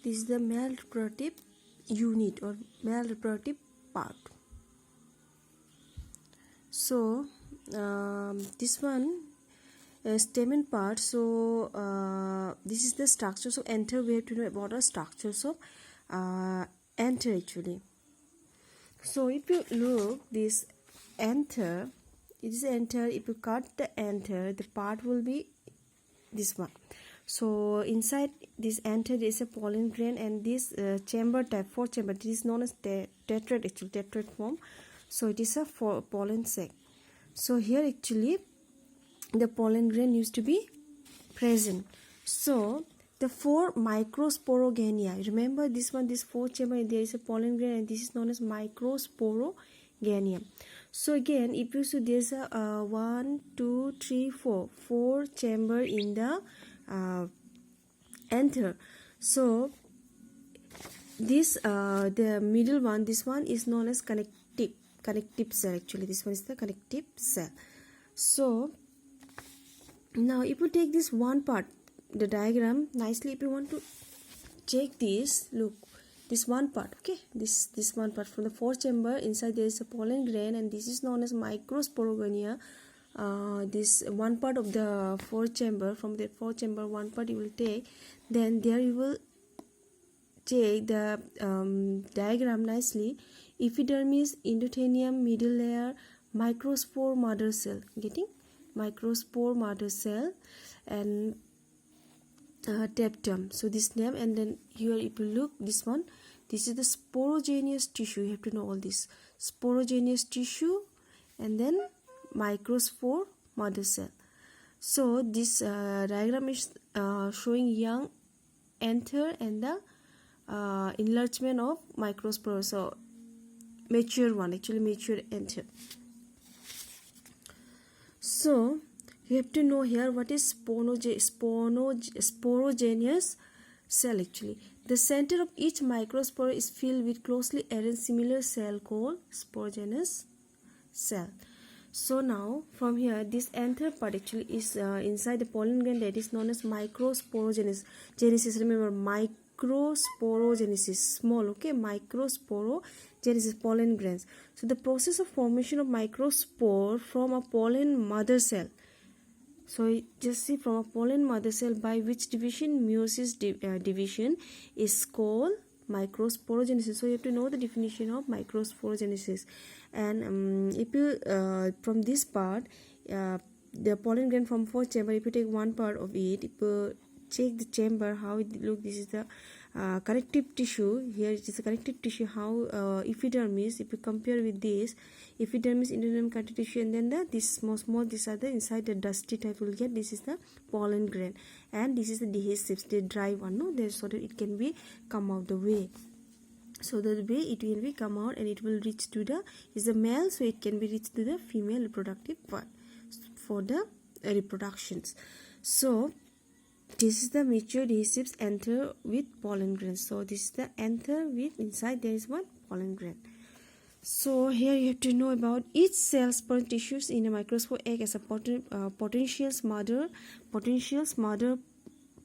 this is the male reproductive unit or male reproductive part. So this one stamen part. So this is the structures of anther. We have to know about the structures of anther actually. So if you look this anther, it is anther. If you cut the anther, the part will be this one. So inside this anther there is a pollen grain, and this chamber type, 4 chamber, this is known as tetrad actually, tetrad form. So it is a pollen sac. So here actually the pollen grain used to be present. So the 4 microsporogenia, remember this one, this 4 chamber, there is a pollen grain, and this is known as microsporogenia. So again, if you see there's a 1 2 3 4 chamber in the anther. So this the middle one, this one is known as connective cell actually. This one is the connective cell. So now if you take this one part, the diagram nicely, if you want to check this, look this one part, okay, this one part from the 4 chamber, inside there is a pollen grain, and this is known as microsporogenia. This one part of the 4 chamber, from the 4 chamber one part you will take, then there you will check the diagram nicely. Epidermis, endothelium, middle layer, microspore mother cell, getting microspore mother cell, and tapetum. So this name, and then here if you look this one, this is the sporogenous tissue. You have to know all this sporogenous tissue, and then microspore mother cell. So this diagram is showing young anther and the enlargement of microspore. So mature one, actually mature anther. So you have to know here what is sporogenous cell actually. The center of each microspore is filled with closely arranged similar cell called sporogenous cell. So now from here, this anther part actually is inside the pollen grain, that is known as microsporogenesis. Remember, microsporogenesis, small, okay, microsporogenesis, pollen grains. So the process of formation of microspore from a pollen mother cell. So just see, from a pollen mother cell, by which division, meiosis division, is called microsporogenesis. So you have to know the definition of microsporogenesis. And if you from this part, the pollen grain from 4 chamber, if you take one part of it, if you check the chamber how it look, this is the connective tissue. Here it is a connective tissue. How epidermis, if you compare with this, epidermis, endoderm, connective tissue, and then this small these are the inside the dusty type will get. This is the pollen grain, and this is the adhesives, the dry one, no, there, so that it can be come out the way. So the way it will be come out, and it will reach to the, is the male, so it can be reached to the female reproductive part for the reproductions. So this is the mature adhesives anther with pollen grains. So this is the anther with inside there is one pollen grain. So here you have to know about each cell sperm tissues in a microscope act as a potentials mother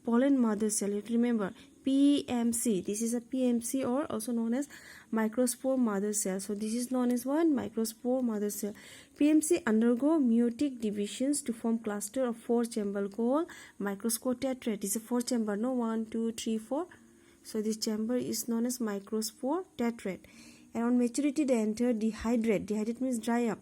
pollen mother cell. You have to remember PMC. This is a PMC, or also known as microspore mother cell. So this is known as one microspore mother cell. PMC undergo meiotic divisions to form cluster of 4 chamber called microspore tetrad. This is a 4 chamber, no, 1 2 3 4. So this chamber is known as microspore tetrad. And on maturity the anther dehydrate means dry up,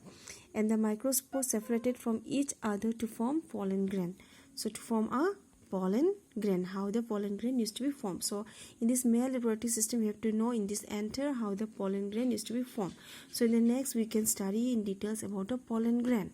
and the microspore separated from each other to form pollen grain. So to form a pollen grain, how the pollen grain used to be formed. So in this male reproductive system, you have to know in this anther how the pollen grain used to be formed. So in the next we can study in details about the pollen grain.